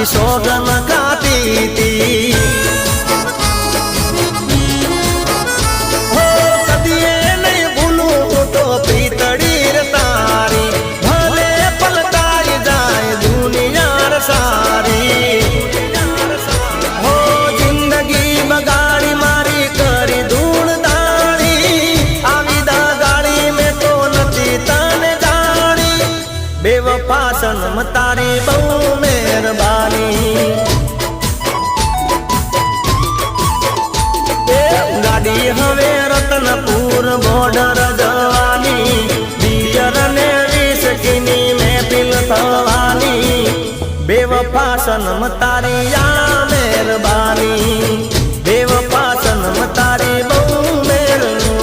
તારી સોગન ખાતી તી હો કદીએ નહીં ભૂલું તો પીતળી રે તારી ભલે પલટાઈ જાય દુનિયા સારી હો જિંદગી બગાડી મારી કરી ધૂળ દાણી આવી દા ગાડી મેં તો નથી તને જાણી બેવફા સનમ તારી બહુ મહેરબાની ગાડી હવે રતનપુર બોર્ડર જવાની દિયર ને વિસકીની મહેફિલ થવાની બેવફા સનમ તારી આ મહેરબાની